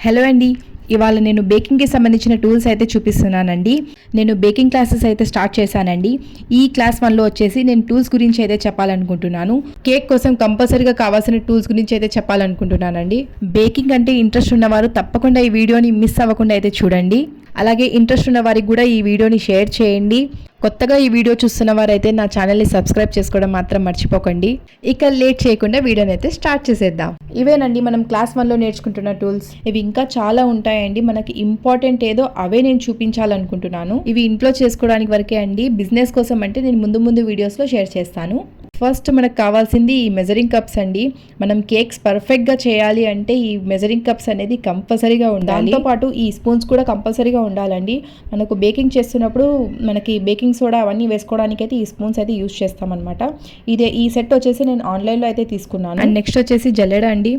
Hello అండి, ఇవాళ నేను బేకింగ్కి సంబంధించిన టూల్స్ అయితే చూపిస్తున్నానండి. నేను బేకింగ్ క్లాసెస్ అయితే స్టార్ట్ చేశానండి. ఈ క్లాస్ 1లో వచ్చేసి నేను టూల్స్ గురించి అయితే చెప్పాలనుకుంటున్నాను. కేక్ కోసం కంపల్సరీగా కావాల్సిన టూల్స్ గురించి అయితే చెప్పాలనుకుంటున్నానండి. బేకింగ్ అంటే ఇంట్రెస్ట్ ఉన్నవారు తప్పకుండా ఈ వీడియోని మిస్ అవ్వకుండా అయితే చూడండి. అలాగే ఇంట్రెస్ట్ ఉన్న వారికి కూడా ఈ వీడియోని షేర్ చేయండి. కొత్తగా ఈ వీడియో చూస్తున్న వారైతే నా ఛానల్ని సబ్స్క్రైబ్ చేసుకోవడం మాత్రం మర్చిపోకండి. ఇక లేట్ చేయకుండా వీడియోని అయితే స్టార్ట్ చేసేద్దాం. ఇవేనండి మనం క్లాస్ 1లో నేర్చుకుంటున్న టూల్స్. ఇవి ఇంకా చాలా ఉంటాయండి. మనకి ఇంపార్టెంట్ ఏదో అవే నేను చూపించాలనుకుంటున్నాను. ఇవి ఇంట్లో చేసుకోవడానికి వరకే అండి. బిజినెస్ కోసం అంటే నేను ముందు వీడియోస్లో షేర్ చేస్తాను. ఫస్ట్ మనకు కావాల్సింది ఈ మెజరింగ్ కప్స్ అండి. మనం కేక్స్ పర్ఫెక్ట్గా చేయాలి అంటే ఈ మెజరింగ్ కప్స్ అనేది కంపల్సరీగా ఉండాలి. దాంతోపాటు ఈ స్పూన్స్ కూడా కంపల్సరీగా ఉండాలండి. మనకు బేకింగ్ చేస్తున్నప్పుడు మనకి బేకింగ్ సోడా అవన్నీ వేసుకోవడానికి అయితే ఈ స్పూన్స్ అయితే యూజ్ చేస్తామన్నమాట. ఈ సెట్ వచ్చేసి నేను ఆన్లైన్లో అయితే తీసుకున్నాను. అండ్ నెక్స్ట్ వచ్చేసి జల్లెడ అండి.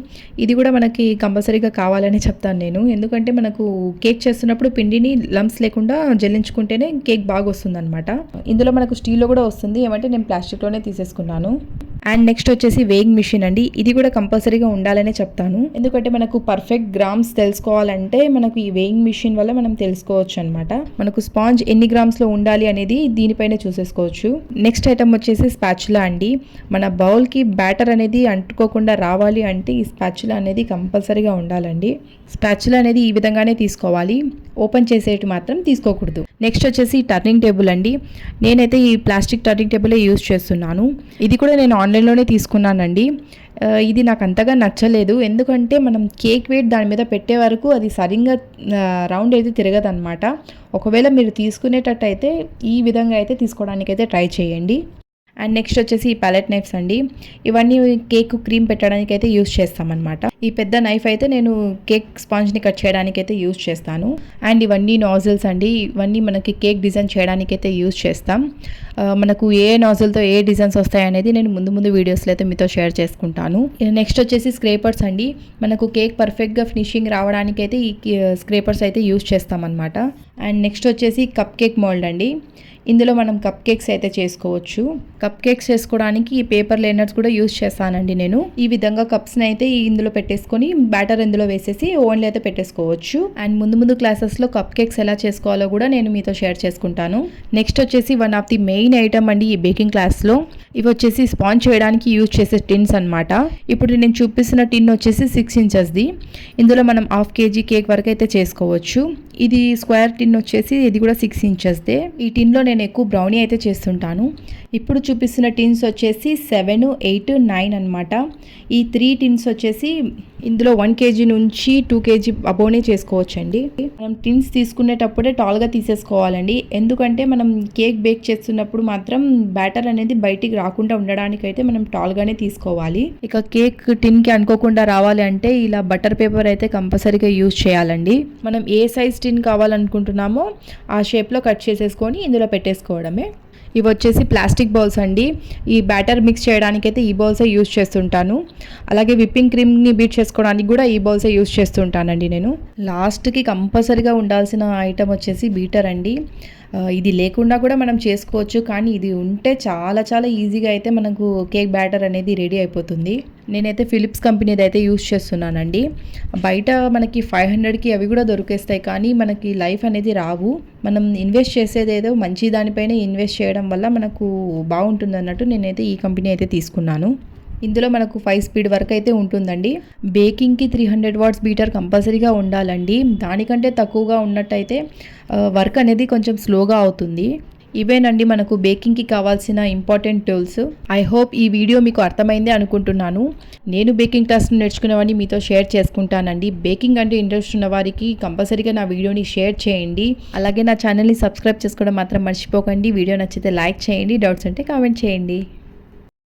ఇది కూడా మనకి కంపల్సరీగా కావాలని చెప్తాను నేను. ఎందుకంటే మనకు కేక్ చేస్తున్నప్పుడు పిండిని లంప్స్ లేకుండా జల్లించుకుంటేనే కేక్ బాగా వస్తుంది అనమాట. ఇందులో మనకు స్టీల్లో కూడా వస్తుంది, ఏమంటే నేను ప్లాస్టిక్లోనే తీసేసుకున్నాను. అండ్ నెక్స్ట్ వచ్చేసి వేయింగ్ మిషన్ అండి. ఇది కూడా కంపల్సరీగా ఉండాలనే చెప్తాను. ఎందుకంటే మనకు పర్ఫెక్ట్ గ్రామ్స్ తెలుసుకోవాలంటే మనకు ఈ వేయింగ్ మిషన్ వల్ల మనం తెలుసుకోవచ్చు అనమాట. మనకు స్పాంజ్ ఎన్ని గ్రామ్స్లో ఉండాలి అనేది దీనిపైన చూసేసుకోవచ్చు. నెక్స్ట్ ఐటమ్ వచ్చేసి స్పాచులా అండి. మన బౌల్కి బ్యాటర్ అనేది అంటుకోకుండా రావాలి అంటే ఈ స్పాచులా అనేది కంపల్సరీగా ఉండాలండి. స్పాచులా అనేది ఈ విధంగానే తీసుకోవాలి, ఓపెన్ చేసేటి మాత్రం తీసుకోకూడదు. నెక్స్ట్ వచ్చేసి టర్నింగ్ టేబుల్ అండి. నేనైతే ఈ ప్లాస్టిక్ టర్నింగ్ టేబులే యూజ్ చేస్తున్నాను. ఇది కూడా నేను ఆన్లైన్లోనే తీసుకున్నానండి. ఇది నాకు అంతగా నచ్చలేదు, ఎందుకంటే మనం కేక్ వెయిట్ దాని మీద పెట్టే వరకు అది సరిగ్గా రౌండ్ అయితే తిరగదన్నమాట. ఒకవేళ మీరు తీసుకునేటట్టు అయితే ఈ విధంగా అయితే తీసుకోవడానికి అయితే ట్రై చేయండి. అండ్ నెక్స్ట్ వచ్చేసి ఈ ప్యాలెట్ నైఫ్స్ అండి. ఇవన్నీ కేక్ క్రీమ్ పెట్టడానికి అయితే యూజ్ చేస్తామన్నమాట. ఈ పెద్ద నైఫ్ అయితే నేను కేక్ స్పాంజ్ని కట్ చేయడానికి అయితే యూజ్ చేస్తాను. అండ్ ఇవన్నీ నాజిల్స్ అండి. ఇవన్నీ మనకి కేక్ డిజైన్ చేయడానికి అయితే యూజ్ చేస్తాం. మనకు ఏ నాజిల్తో ఏ డిజైన్స్ వస్తాయి అనేది నేను ముందు వీడియోస్లో అయితే మీతో షేర్ చేసుకుంటాను. నెక్స్ట్ వచ్చేసి స్క్రేపర్స్ అండి. మనకు కేక్ పర్ఫెక్ట్గా ఫినిషింగ్ రావడానికి అయితే ఈ స్క్రేపర్స్ అయితే యూజ్ చేస్తామన్నమాట. అండ్ నెక్స్ట్ వచ్చేసి కప్ కేక్ మోల్డ్ అండి. ఇందులో మనం కప్ కేక్స్ అయితే చేసుకోవచ్చు. కప్ కేక్స్ చేసుకోవడానికి ఈ పేపర్ లైనర్స్ కూడా యూజ్ చేస్తానండి నేను. ఈ విధంగా కప్స్ని అయితే ఇందులో పెట్టేసుకొని బ్యాటర్ ఇందులో వేసేసి ఓవెన్లో అయితే పెట్టేసుకోవచ్చు. అండ్ ముందు క్లాసెస్లో కప్ కేక్స్ ఎలా చేసుకోవాలో కూడా నేను మీతో షేర్ చేసుకుంటాను. నెక్స్ట్ వచ్చేసి one of the main item అండి ఈ బేకింగ్ క్లాస్లో. ఇవి వచ్చేసి స్పాంజ్ చేయడానికి యూజ్ చేసే టిన్స్ అనమాట. ఇప్పుడు నేను చూపిస్తున్న టిన్ వచ్చేసి 6 ఇంచెస్ది. ఇందులో మనం 1/2 kg కేక్ వరకు అయితే చేసుకోవచ్చు. ఇది స్క్వేర్ టిన్ వచ్చేసి ఇది కూడా 6 ఇంచెస్దే. ఈ టిన్లో నేను ఎక్కువ బ్రౌనీ అయితే చేస్తుంటాను. ఇప్పుడు చూపిస్తున్న టిన్స్ వచ్చేసి 7, 8, 9 అనమాట. ఈ 3 టిన్స్ వచ్చేసి ఇందులో 1 kg నుంచి 2 kg అబోనే చేసుకోవచ్చండి. మనం టిన్స్ తీసుకునేటప్పుడే టాల్గా తీసేసుకోవాలండి. ఎందుకంటే మనం కేక్ బేక్ చేస్తున్నప్పుడు మాత్రం బ్యాటర్ అనేది బయటికి రాకుండా ఉండడానికైతే మనం టాల్గానే తీసుకోవాలి. ఇక కేక్ టిన్కి అనుకోకుండా రావాలి అంటే ఇలా బటర్ పేపర్ అయితే కంపల్సరీగా యూజ్ చేయాలండి. మనం ఏ సైజ్ టిన్ కావాలనుకుంటున్నామో ఆ షేప్లో కట్ చేసేసుకొని ఇందులో పెట్టేసుకోవడమే. ఇవి వచ్చేసి ప్లాస్టిక్ బౌల్స్ అండి. ఈ బ్యాటర్ మిక్స్ చేయడానికి అయితే ఈ బౌల్సే యూజ్ చేస్తుంటాను. అలాగే విప్పింగ్ క్రీమ్ని బీట్ చేసుకోవడానికి కూడా ఈ బౌల్సే యూజ్ చేస్తుంటానండి నేను. లాస్ట్కి కంపల్సరీగా ఉండాల్సిన ఐటమ్ వచ్చేసి బీటర్ అండి. ఇది లేకుండా కూడా మనం చేసుకోవచ్చు, కానీ ఇది ఉంటే చాలా ఈజీగా అయితే మనకు కేక్ బ్యాటర్ అనేది రెడీ అయిపోతుంది. నేనైతే ఫిలిప్స్ కంపెనీది అయితే యూజ్ చేస్తున్నానండి. బయట మనకి 500కి అవి కూడా దొరికేస్తాయి, కానీ మనకి లైఫ్ అనేది రావు. మనం ఇన్వెస్ట్ చేసేదేదో మంచి దానిపైన ఇన్వెస్ట్ చేయడం వల్ల మనకు బాగుంటుంది అన్నట్టు నేనైతే ఈ కంపెనీ అయితే తీసుకున్నాను. ఇందులో మనకు 5 స్పీడ్ వరకు అయితే ఉంటుందండి. బేకింగ్కి 300 వాట్స్ బీటర్ కంపల్సరీగా ఉండాలండి. దానికంటే తక్కువగా ఉన్నట్టయితే వర్క్ అనేది కొంచెం స్లోగా అవుతుంది. ఇవేనండి మనకు బేకింగ్కి కావాల్సిన ఇంపార్టెంట్ టూల్స్. ఐ హోప్ ఈ వీడియో మీకు అర్థమైంది అనుకుంటున్నాను. నేను బేకింగ్ క్లాస్ నేర్చుకునేవాడిని మీతో షేర్ చేసుకుంటానండి. బేకింగ్ అంటే ఇంట్రెస్ట్ ఉన్న వారికి కంపల్సరీగా నా వీడియోని షేర్ చేయండి. అలాగే నా ఛానల్ని సబ్స్క్రైబ్ చేసుకోవడం మాత్రం మర్చిపోకండి. వీడియో నచ్చితే లైక్ చేయండి, డౌట్స్ ఉంటే కామెంట్ చేయండి.